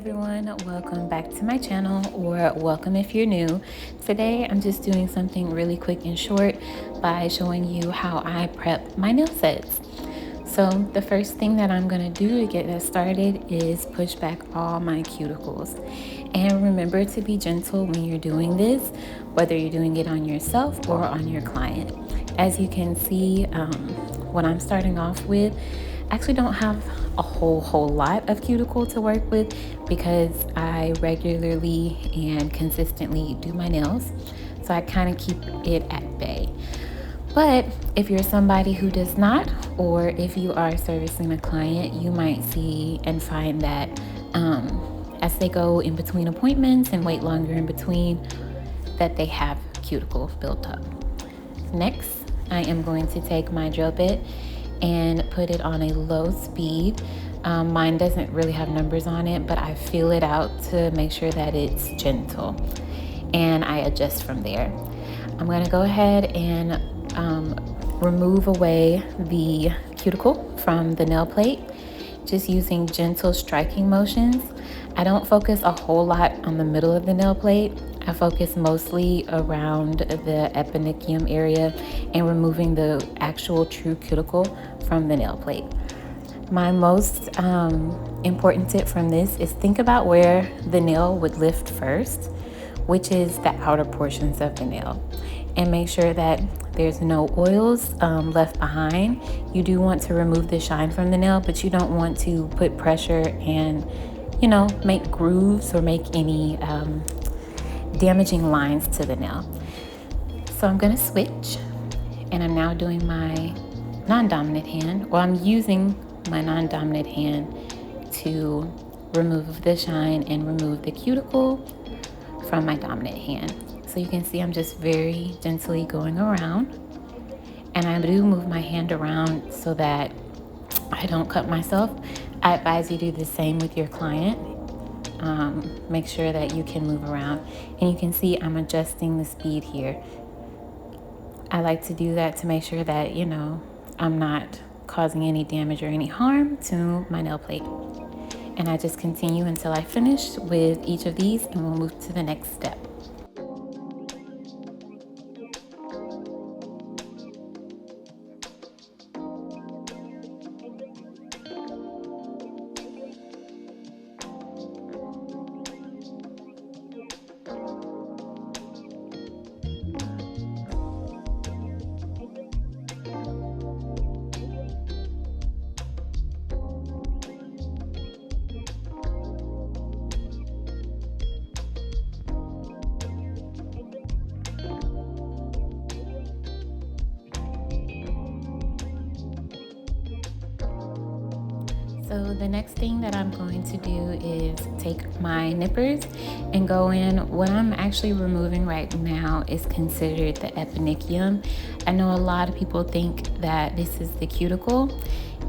everyone, welcome back to my channel, or welcome if you're new. Today I'm just doing something really quick and short by showing you how I prep my nail sets. So the first thing that I'm going to do to get that started is push back all my cuticles. And remember to be gentle when you're doing this, whether you're doing it on yourself or on your client. As you can see, what I'm starting off with, I actually don't have a whole lot of cuticle to work with because I regularly and consistently do my nails. So I kind of keep it at bay. But if you're somebody who does not, or if you are servicing a client, you might see and find that as they go in between appointments and wait longer in between, that they have cuticle built up. Next, I am going to take my drill bit and put it on a low speed. Mine doesn't really have numbers on it, but I feel it out to make sure that it's gentle, and I adjust from there. I'm going to go ahead and remove away the cuticle from the nail plate, just using gentle striking motions. I don't focus a whole lot on the middle of the nail plate. I focus mostly around the epinicium area and removing the actual true cuticle from the nail plate. My most important tip from this is think about where the nail would lift first, which is the outer portions of the nail, and make sure that there's no oils left behind. You do want to remove the shine from the nail, but you don't want to put pressure and, make grooves or make any damaging lines to the nail. So I'm going to switch, and I'm now doing my non-dominant hand, or I'm using my non-dominant hand to remove the shine and remove the cuticle from my dominant hand. So you can see I'm just very gently going around, and I do move my hand around so that I don't cut myself. I advise you do the same with your client. Make sure that you can move around, and you can see I'm adjusting the speed here. I like to do that to make sure that, I'm not causing any damage or any harm to my nail plate. And I just continue until I finish with each of these, and we'll move to the next step. So the next thing that I'm going to do is take my nippers and go in. What I'm actually removing right now is considered the epinicium. I know a lot of people think that this is the cuticle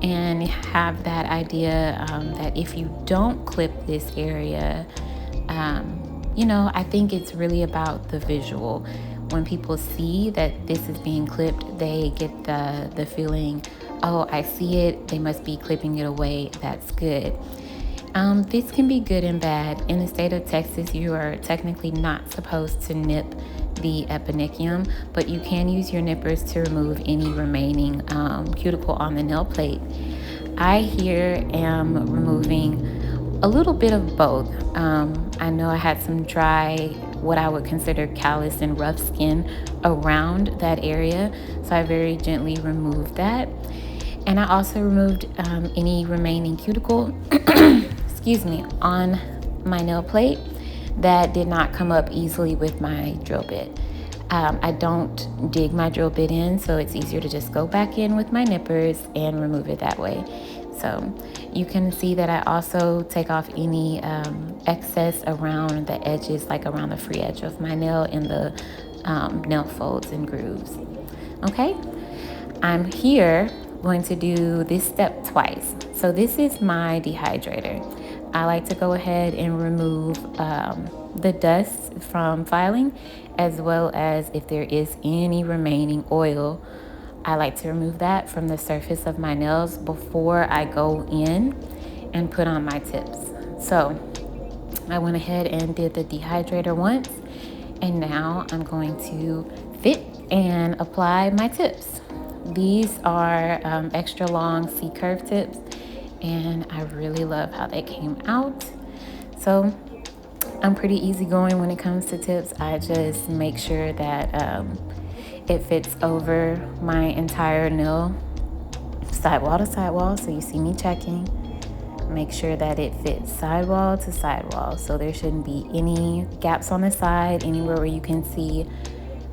and have that idea that if you don't clip this area, I think it's really about the visual. When people see that this is being clipped, they get the feeling, oh, I see it, they must be clipping it away, that's good. This can be good and bad. In the state of Texas, you are technically not supposed to nip the epinicium, but you can use your nippers to remove any remaining cuticle on the nail plate. I here am removing a little bit of both. I know I had some dry, what I would consider callous and rough skin around that area, so I very gently removed that. And I also removed any remaining cuticle, excuse me, on my nail plate that did not come up easily with my drill bit. I don't dig my drill bit in, so it's easier to just go back in with my nippers and remove it that way. So you can see that I also take off any excess around the edges, like around the free edge of my nail in the nail folds and grooves. Okay, I'm here going to do this step twice. So this is my dehydrator. I like to go ahead and remove the dust from filing, as well as if there is any remaining oil. I like to remove that from the surface of my nails before I go in and put on my tips. So I went ahead and did the dehydrator once, and now I'm going to fit and apply my tips. These are extra long C-curve tips, and I really love how they came out. So I'm pretty easygoing when it comes to tips. I just make sure that it fits over my entire nail, sidewall to sidewall. So you see me checking. Make sure that it fits sidewall to sidewall. So there shouldn't be any gaps on the side, anywhere where you can see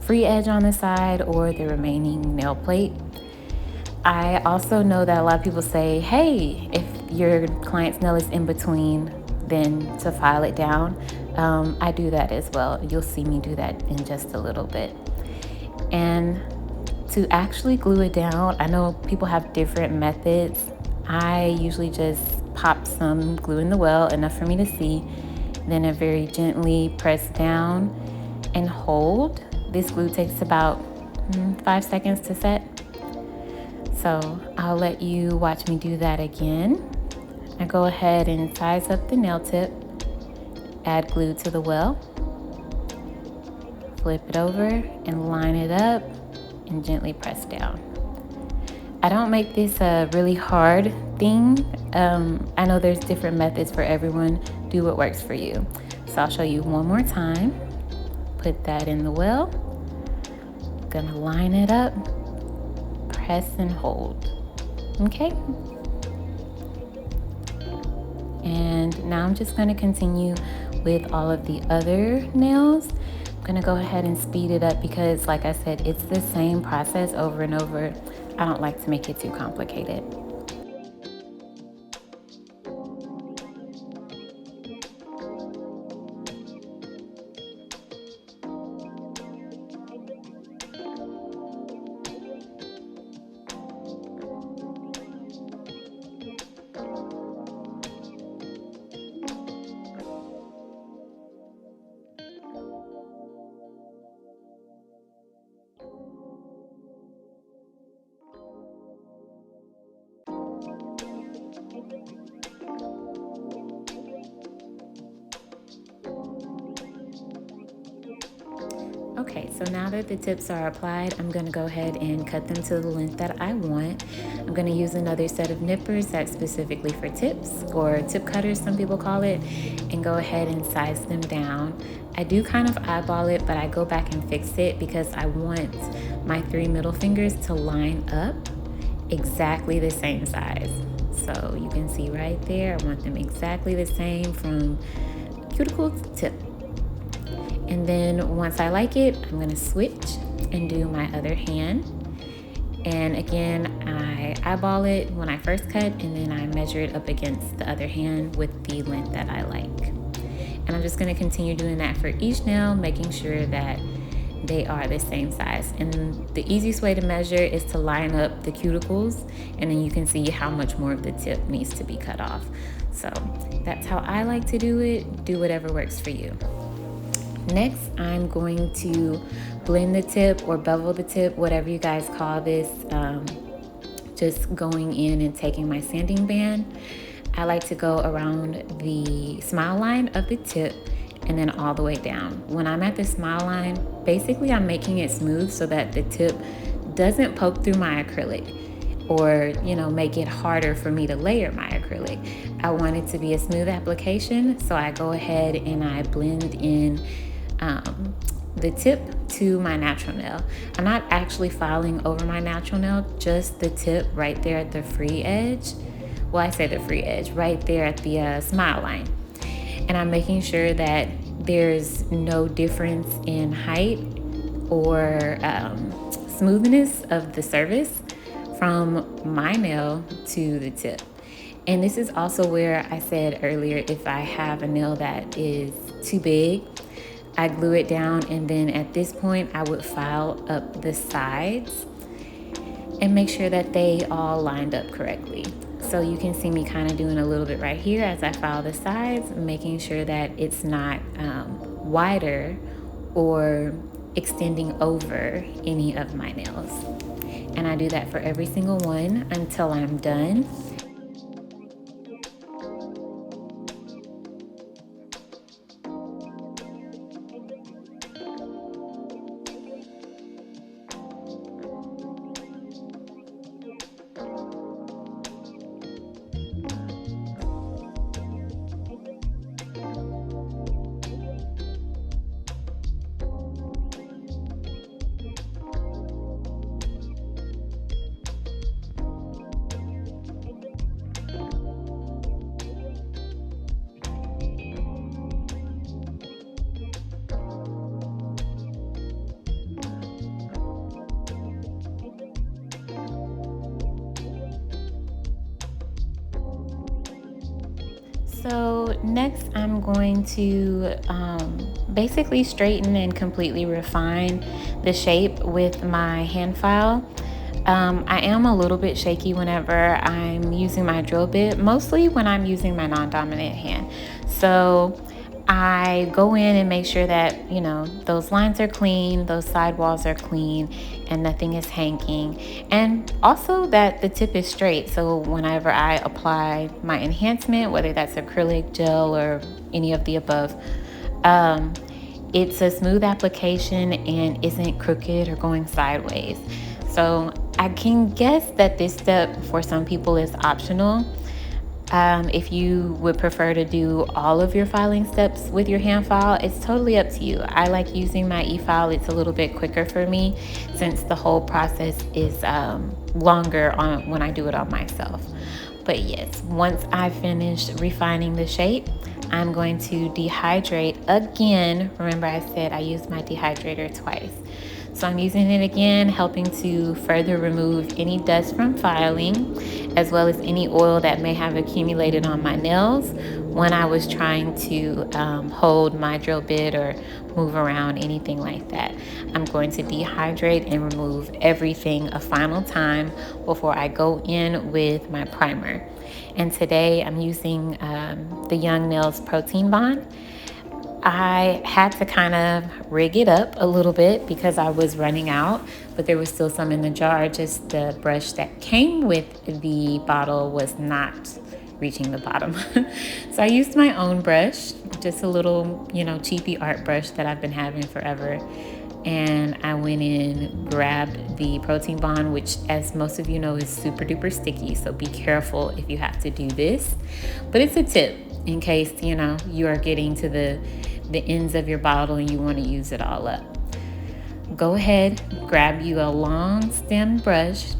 free edge on the side or the remaining nail plate. I also know that a lot of people say, hey, if your client's nail is in between, then to file it down. I do that as well. You'll see me do that in just a little bit. And to actually glue it down, I know people have different methods. I usually just pop some glue in the well, enough for me to see, then I very gently press down and hold. This glue takes about 5 seconds to set. So I'll let you watch me do that again. I go ahead and size up the nail tip, add glue to the well, flip it over and line it up and gently press down. I don't make this a really hard thing. I know there's different methods for everyone. Do what works for you. So I'll show you one more time. Put that in the well. Gonna line it up, press and hold. Okay. And now I'm just gonna continue with all of the other nails. I'm gonna go ahead and speed it up because, like I said, it's the same process over and over. I don't like to make it too complicated. Okay, so now that the tips are applied, I'm gonna go ahead and cut them to the length that I want. I'm gonna use another set of nippers that's specifically for tips, or tip cutters, some people call it, and go ahead and size them down. I do kind of eyeball it, but I go back and fix it because I want my 3 middle fingers to line up exactly the same size. So you can see right there, I want them exactly the same from cuticle to tip. And then once I like it, I'm gonna switch and do my other hand. And again, I eyeball it when I first cut, and then I measure it up against the other hand with the length that I like. And I'm just gonna continue doing that for each nail, making sure that they are the same size. And the easiest way to measure is to line up the cuticles, and then you can see how much more of the tip needs to be cut off. So that's how I like to do it. Do whatever works for you. Next, I'm going to blend the tip or bevel the tip, whatever you guys call this, just going in and taking my sanding band. I like to go around the smile line of the tip and then all the way down. When I'm at the smile line, basically I'm making it smooth so that the tip doesn't poke through my acrylic or, make it harder for me to layer my acrylic. I want it to be a smooth application, so I go ahead and I blend in the tip to my natural nail. I'm not actually filing over my natural nail, just the tip right there at the free edge. Well, I say the free edge, right there at the smile line. And I'm making sure that there's no difference in height or smoothness of the surface from my nail to the tip. And this is also where I said earlier, if I have a nail that is too big, I glue it down, and then at this point I would file up the sides and make sure that they all lined up correctly. So you can see me kind of doing a little bit right here as I file the sides, making sure that it's not wider or extending over any of my nails. And I do that for every single one until I'm done. So next I'm going to basically straighten and completely refine the shape with my hand file. I am a little bit shaky whenever I'm using my drill bit, mostly when I'm using my non-dominant hand. So I go in and make sure that, those lines are clean, those side walls are clean, and nothing is hanging. And also that the tip is straight. So whenever I apply my enhancement, whether that's acrylic, gel, or any of the above, um, it's a smooth application and isn't crooked or going sideways. So I can guess that this step for some people is optional. If you would prefer to do all of your filing steps with your hand file, it's totally up to you. I like using my e-file. It's a little bit quicker for me since the whole process is longer when I do it on myself. But yes, once I finish refining the shape, I'm going to dehydrate again. Remember I said I used my dehydrator twice. So I'm using it again, helping to further remove any dust from filing, as well as any oil that may have accumulated on my nails when I was trying to hold my drill bit or move around, anything like that. I'm going to dehydrate and remove everything a final time before I go in with my primer. And today I'm using the Young Nails Protein Bond. I had to kind of rig it up a little bit because I was running out, but there was still some in the jar. Just the brush that came with the bottle was not reaching the bottom. So I used my own brush, just a little, cheapy art brush that I've been having forever. And I went in, grabbed the Protein Bond, which, as most of you know, is super duper sticky. So be careful if you have to do this. But it's a tip in case, you are getting to the ends of your bottle and you want to use it all up. Go ahead, grab you a long stem brush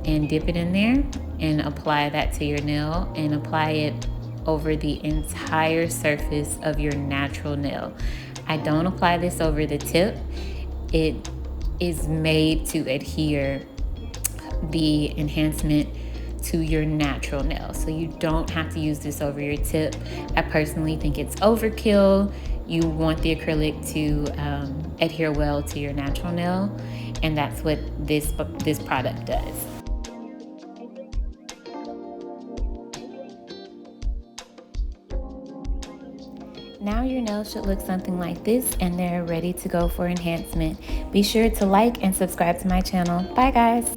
and dip it in there and apply that to your nail and apply it over the entire surface of your natural nail. I don't apply this over the tip. It is made to adhere the enhancement to your natural nail. So you don't have to use this over your tip. I personally think it's overkill. You want the acrylic to adhere well to your natural nail, and that's what this product does. Now your nails should look something like this, and they're ready to go for enhancement. Be sure to like and subscribe to my channel. Bye guys.